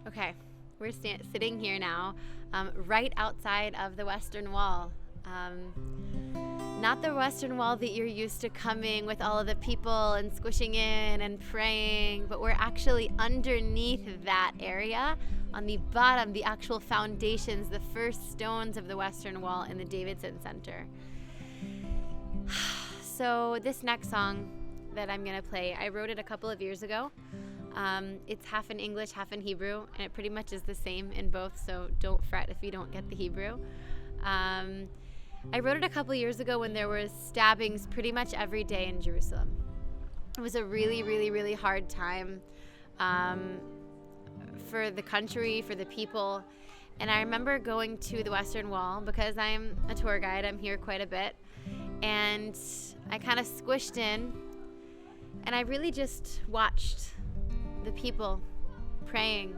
Okay, we're sitting here now, right outside of the Western Wall. Not the Western Wall that you're used to coming with all of the people and squishing in and praying, but we're actually underneath that area, on the bottom, the actual foundations, the first stones of the Western Wall in the Davidson Center. So this next song that I'm gonna play, I wrote it a couple of years ago. It's half in English, half in Hebrew, and it pretty much is the same in both, so don't fret if you don't get the Hebrew. I wrote it a couple years ago when there were stabbings pretty much every day in Jerusalem. It was a really, really, really hard time for the country, for the people. And I remember going to the Western Wall because I'm a tour guide, I'm here quite a bit. And I kind of squished in and I really just watched the people praying.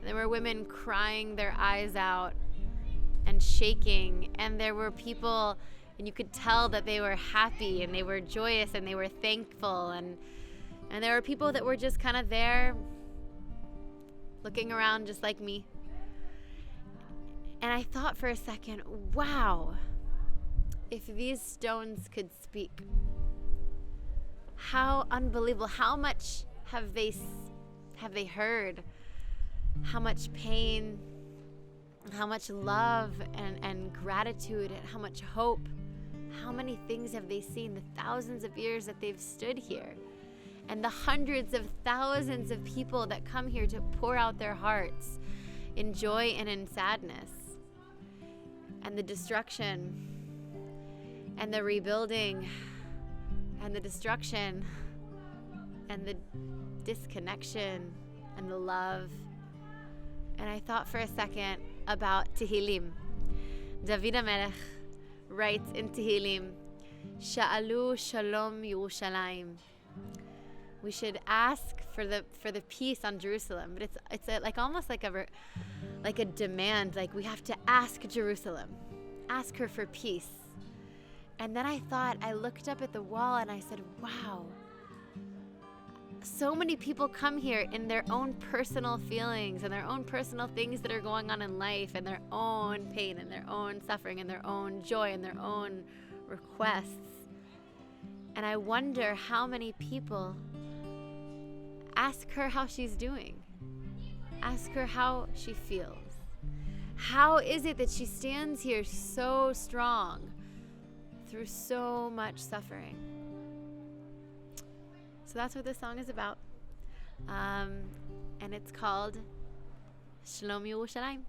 There were women crying their eyes out and shaking, and there were people, and you could tell that they were happy and they were joyous and they were thankful, and there were people that were just kind of there looking around just like me. And I thought for a second, wow, if these stones could speak, how unbelievable, how much have they heard, how much pain, how much love and gratitude, and how much hope, how many things have they seen, the thousands of years that they've stood here, and the hundreds of thousands of people that come here to pour out their hearts in joy and in sadness, and the destruction and the rebuilding and the destruction and the disconnection and the love. And I thought for a second about Tehillim. David HaMelech writes in Tehillim, Sha'alu Shlom Yerushalayim. We should ask for the peace on Jerusalem, but it's like almost like a demand, like we have to ask Jerusalem, ask her for peace. And then I looked up at the wall and I said, wow, so many people come here in their own personal feelings and their own personal things that are going on in life, and their own pain and their own suffering and their own joy and their own requests. And I wonder how many people ask her how she's doing, ask her how she feels. How is it that she stands here so strong through so much suffering? So that's what this song is about. And it's called Shlom Yerushalayim.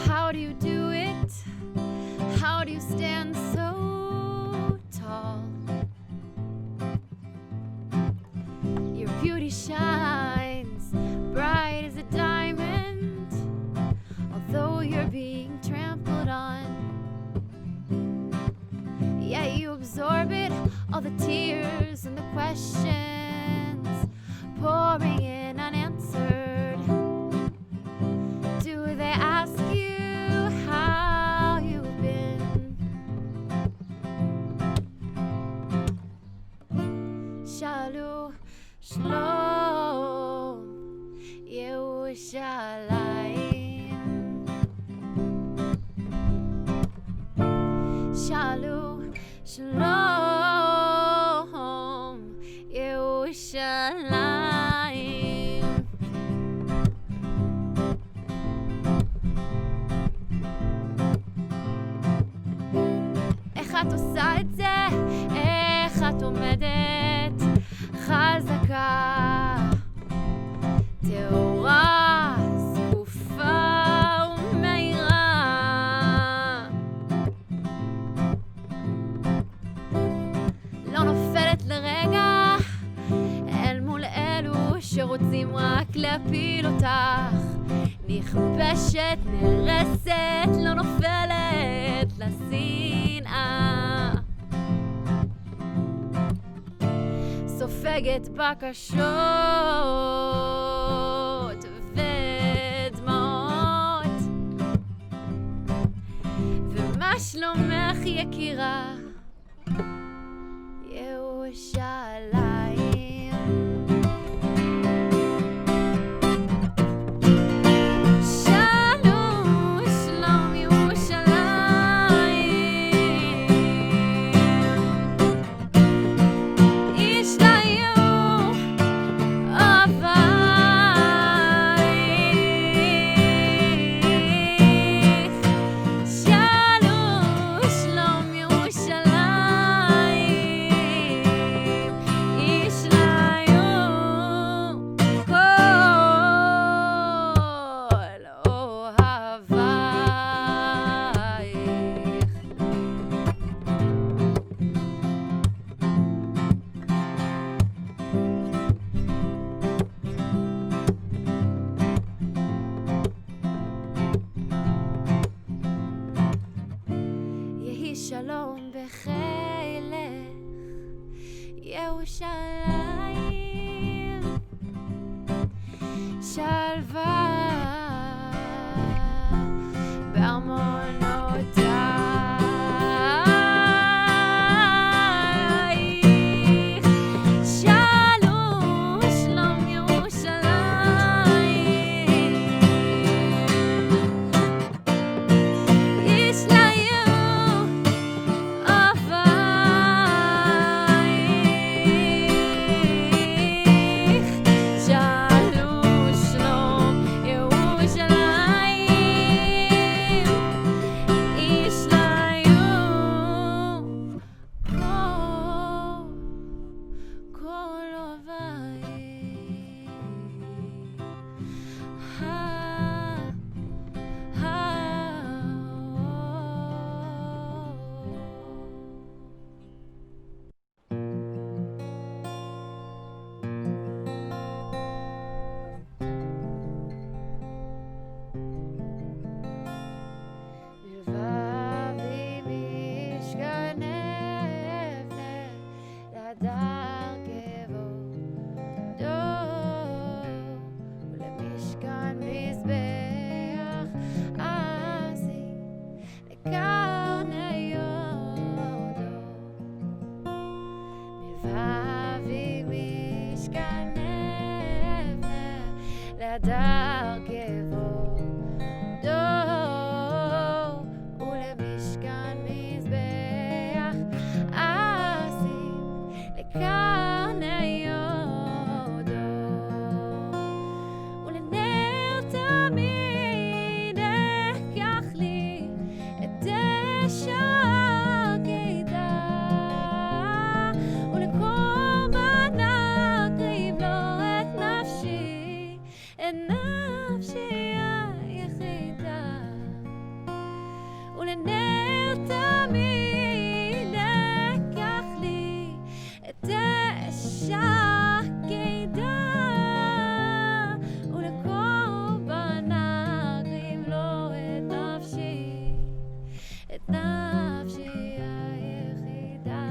How do you do it? How do you stand so tall? Your beauty shines bright as a diamond, although you're being trampled on. Yet you absorb it, all the tears and the questions pouring in unanswered. Do they ask you how you've been? Shalom, Shlom Yerushalayim. Shalom, Shlom Yerushalayim. איך את עושה את זה? איך את עומדת חזקה, טהורה, זקופה ומאירה, לא נופלת לרגע אל מול רוצים רק להפיל אותך, נכבשת, נרסת, לא נופלת לשנאה, סופגת בקשות ודמעות. ומה שלומך יקירה ירושלים? שלום בחילך ירושלים, שלווה בארמונותייך, שלום שלום ירושלים, יש לה להדר כבודו ולמשכן מזבח אשים לקרני יודו ולנר תמיד אקח לי את השקדה ולקורבן אקריב לו את נפשי, את נפשי היחידה ולנר תמיד אקח לי את השקדה ולקורבן אקריב לו את נפשי, את נפשי היחידה.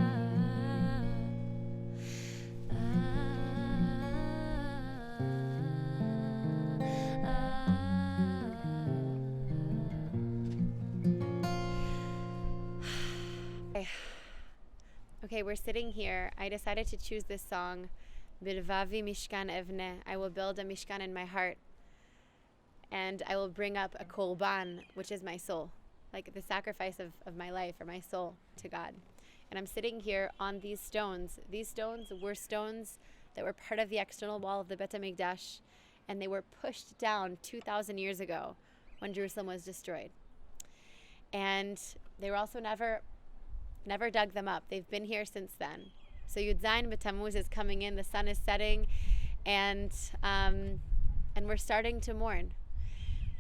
Okay, we're sitting here. I decided to choose this song, Bilvavi Mishkan Evne. I will build a Mishkan in my heart, and I will bring up a korban, which is my soul, like the sacrifice of my life or my soul to God. And I'm sitting here on these stones. These stones were stones that were part of the external wall of the Bet HaMikdash, and they were pushed down 2,000 years ago when Jerusalem was destroyed. And they were also never dug them up. They've been here since then. So Yud Zayin Tammuz is coming in, the sun is setting, and we're starting to mourn.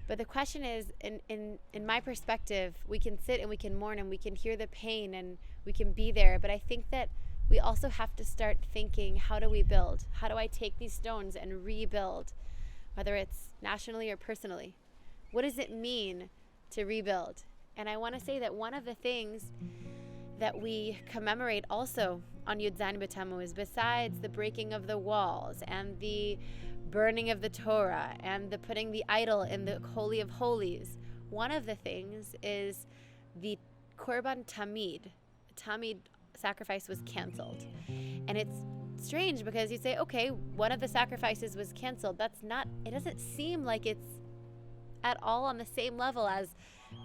But the question is, in my perspective, we can sit and we can mourn and we can hear the pain and we can be there. But I think that we also have to start thinking, how do we build? How do I take these stones and rebuild? Whether it's nationally or personally. What does it mean to rebuild? And I want to say that one of the things that we commemorate also on Yud Zayin B'Tammuz, besides the breaking of the walls and the burning of the Torah and the putting the idol in the Holy of Holies, one of the things is the Korban Tamid. Tamid sacrifice was canceled. And it's strange because you say, okay, one of the sacrifices was canceled. It doesn't seem like it's at all on the same level as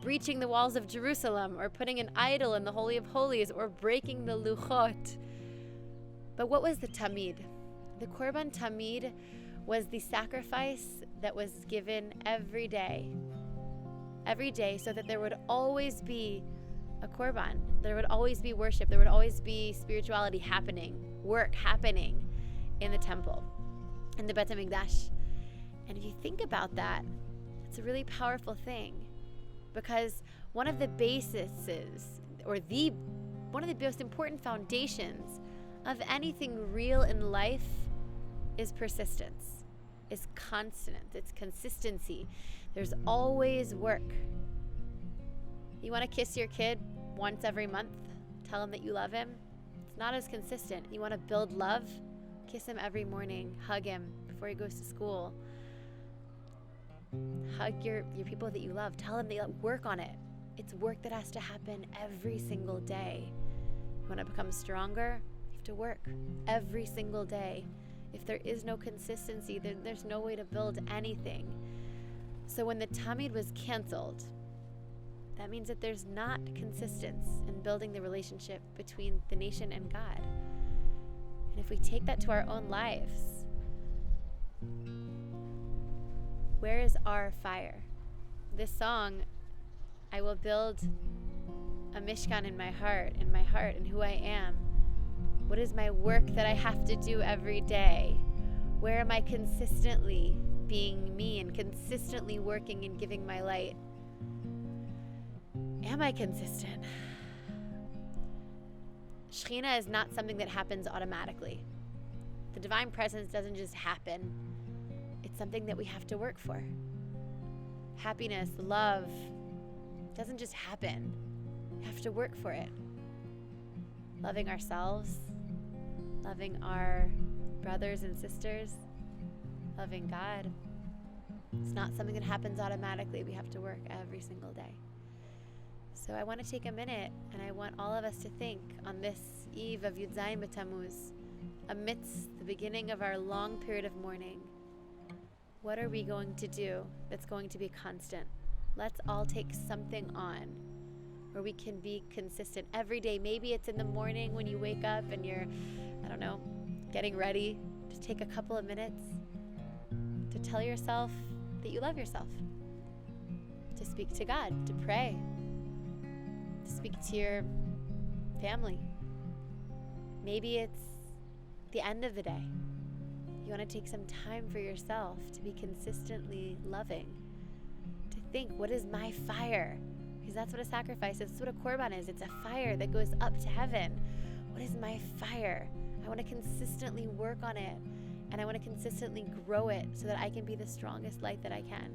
breaching the walls of Jerusalem or putting an idol in the Holy of Holies or breaking the Luchot. But what was the Tamid? The Korban Tamid was the sacrifice that was given every day, so that there would always be a Korban. There would always be worship. There would always be spirituality happening, work happening in the temple, in the Bet HaMikdash. And if you think about that, it's a really powerful thing, because one of the most important foundations of anything real in life is persistence, is consonance, it's consistency. There's always work. You want to kiss your kid once every month, tell him that you love him? It's not as consistent. You want to build love? Kiss him every morning, hug him before he goes to school. Hug your people that you love. Tell them they work on it. It's work that has to happen every single day. You want to become stronger? You have to work every single day. If there is no consistency, then there's no way to build anything. So when the Tamid was canceled, that means that there's not consistency in building the relationship between the nation and God. And if we take that to our own lives, where is our fire? This song, I will build a mishkan in my heart and who I am. What is my work that I have to do every day? Where am I consistently being me and consistently working and giving my light? Am I consistent? Shechina is not something that happens automatically. The divine presence doesn't just happen. It's something that we have to work for. Happiness, love, doesn't just happen. We have to work for it. Loving ourselves, loving our brothers and sisters, loving God. It's not something that happens automatically. We have to work every single day. So I want to take a minute, and I want all of us to think on this eve of Yud Zayin B'Tammuz, amidst the beginning of our long period of mourning. What are we going to do that's going to be constant? Let's all take something on where we can be consistent every day. Maybe it's in the morning when you wake up and you're, getting ready. Just take a couple of minutes to tell yourself that you love yourself, to speak to God, to pray, to speak to your family. Maybe it's the end of the day. You want to take some time for yourself to be consistently loving, to think, what is my fire? Because that's what a sacrifice is. That's what a korban is. It's a fire that goes up to heaven. What is my fire? I want to consistently work on it, and I want to consistently grow it so that I can be the strongest light that I can.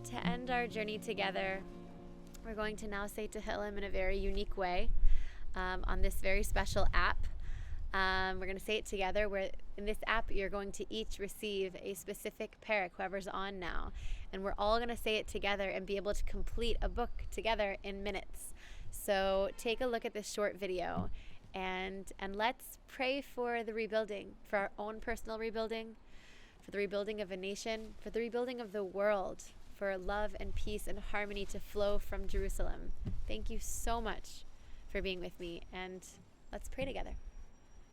To end our journey together, we're going to now say Tehillim in a very unique way on this very special app. We're going to say it together, where in this app you're going to each receive a specific parak, whoever's on now, and we're all going to say it together and be able to complete a book together in minutes. So take a look at this short video, and let's pray for the rebuilding, for our own personal rebuilding, for the rebuilding of a nation, for the rebuilding of the world, for love and peace and harmony to flow from Jerusalem. Thank you so much for being with me, and let's pray together.